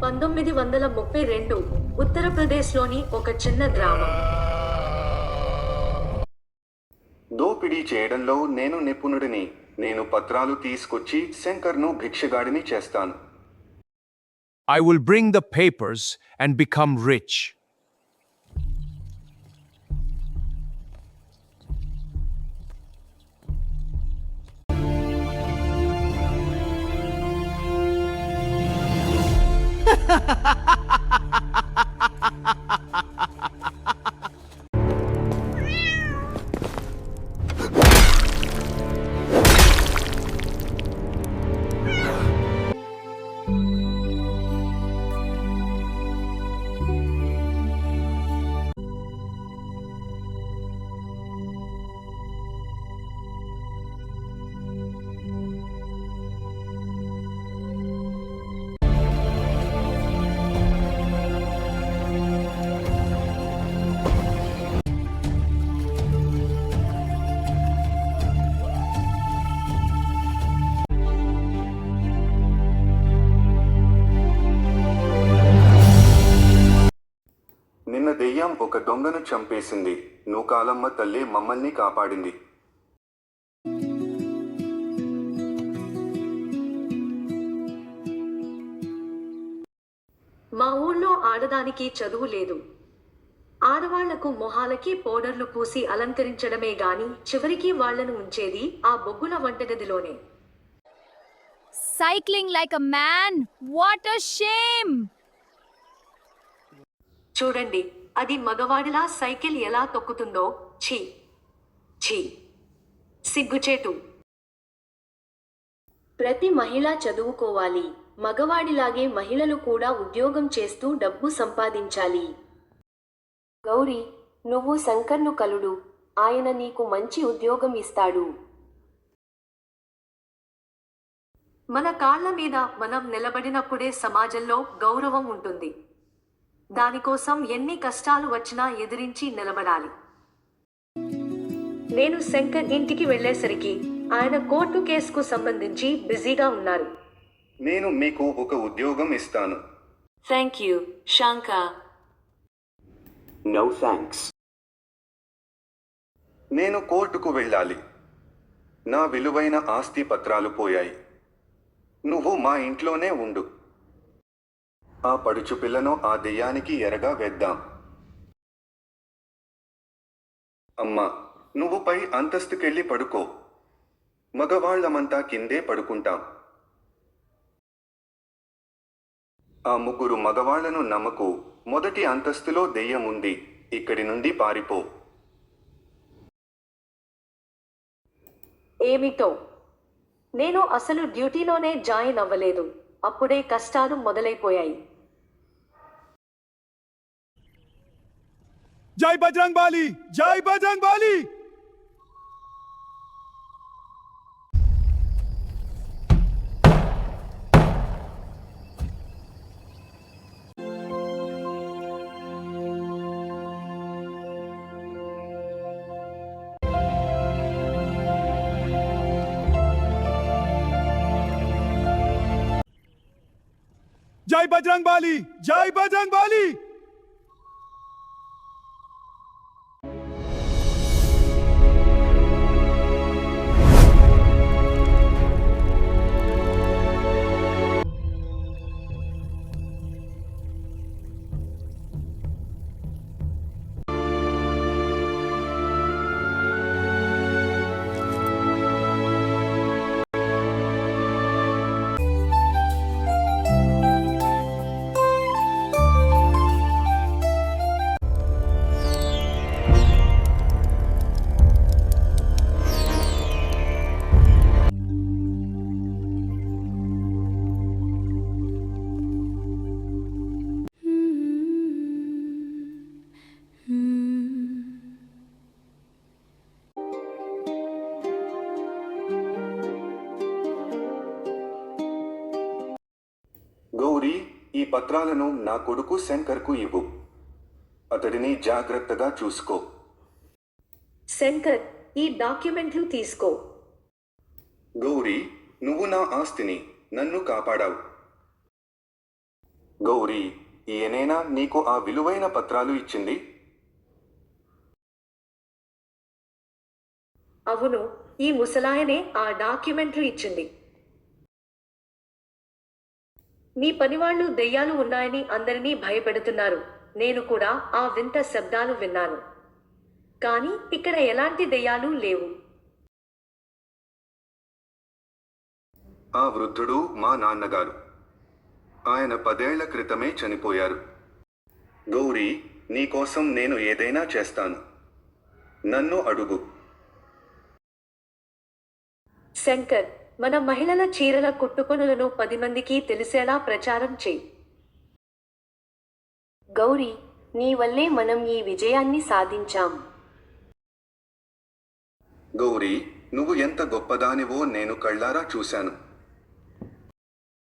1932 ఉత్తరప్రదేశ్లోని ఒక చిన్న గ్రామం. దోపిడీ చేయడంలో నేను నిపుణుడిని. నేను పత్రాలు తీసుకొచ్చి శంకర్ను భిక్షగాడిని చేస్తాను. I will bring the papers and become rich. నిన్న దెయ్యం ఒక దొంగను చంపేసింది. నూకాలమ్మ తల్లి మమ్మల్ని కాపాడింది. మా ఊళ్ళో ఆడదానికి చదువు లేదు. ఆడవాళ్లకు మొహాలకి పౌడర్లు పూసి అలంకరించడమే గాని చివరికి వాళ్లను ఉంచేది ఆ బొగ్గుల వంటగదిలోనే. Cycling like a man? What a shame! చూడండి, అది మగవాడిలా సైకిల్ ఎలా తొక్కుతుందో. ఛీ ఛీ, సిగ్గుచేటు. ప్రతి మహిళ చదువుకోవాలి. మగవాడిలాగే మహిళలు కూడా ఉద్యోగం చేస్తూ డబ్బు సంపాదించాలి. గౌరీ, నువ్వు శంకర్ను కలుడు. ఆయన నీకు మంచి ఉద్యోగం ఇస్తాడు. మన కాళ్ల మీద మనం నిలబడినప్పుడే సమాజంలో గౌరవం ఉంటుంది. దానికోసం ఎన్ని కష్టాలు వచ్చినా ఎదిరించి నిలబడాలి. నేను శంకర్ ఇంటికి వెళ్ళేసరికి ఆయన కోర్టు కేసుకు సంబంధించి బిజీగా ఉన్నారు. నేను మీకు ఒక ఉద్యోగం ఇస్తాను. Thank you, Shankar. No thanks. నేను కోర్టుకు వెళ్ళాలి. నా విలువైన ఆస్తి పత్రాలు పోయాయి. నువ్వు మా ఇంట్లోనే ఉండు. ఆ పడుచు పిల్లను ఆ దెయ్యానికి ఎరగా వేద్దాం. అమ్మా, నువ్వు పై అంతస్తుకెళ్ళి పడుకో. మగవాళ్లమంతా కిందే పడుకుంటాం. ఆ ముగ్గురు మగవాళ్లను నమ్మకు. మొదటి అంతస్తులో దెయ్యం ఉంది. ఇక్కడి నుండి పారిపో. ఏమిటో? నేను అసలు డ్యూటీలోనే జాయిన్ అవ్వలేదు. అప్పుడే కష్టాలు మొదలైపోయాయి. Jai Bajrang Bali! Jai Bajrang Bali! Jai Bajrang Bali! Jai Bajrang Bali! Gauri, ఈ పత్రాలను నా కొడుకు శంకర్కు ఇవ్వు. అతడిని జాగ్రత్తగా చూసుకో. శంకర్, ఈ డాక్యుమెంట్లు తీసుకో. గౌరీ, నువ్వు నా ఆస్తిని, నన్ను కాపాడావు. గౌరీ, ఈయనేనా నీకు ఆ విలువైన పత్రాలు ఇచ్చింది? అవును, ఈ ముసలాయనే ఆ డాక్యుమెంట్లు ఇచ్చింది. మీ పనివాళ్ళు దెయ్యాలు ఉన్నాయని అందరినీ భయపెడుతున్నారు. నేను కూడా ఆ వింత శబ్దాలు విన్నాను. కానీ ఇక్కడ ఎలాంటి దెయ్యాలు లేవు. ఆ వృద్ధుడు మా నాన్నగారు. ఆయన 10 ఏళ్ల క్రితమే చనిపోయారు. గౌరీ, నీకోసం నేను ఏదైనా చేస్తాను. నన్ను అడుగు. శంకర్, మన మహిళల చీరల కుట్టుపనులను 10 మందికి తెలిసేలా ప్రచారం చేయి. గౌరీ, నీ వల్లే మనం ఈ విజయాన్ని సాధించాం. గౌరీ, నువ్వు ఎంత గొప్పదానివో నేను కళ్ళారా చూశాను.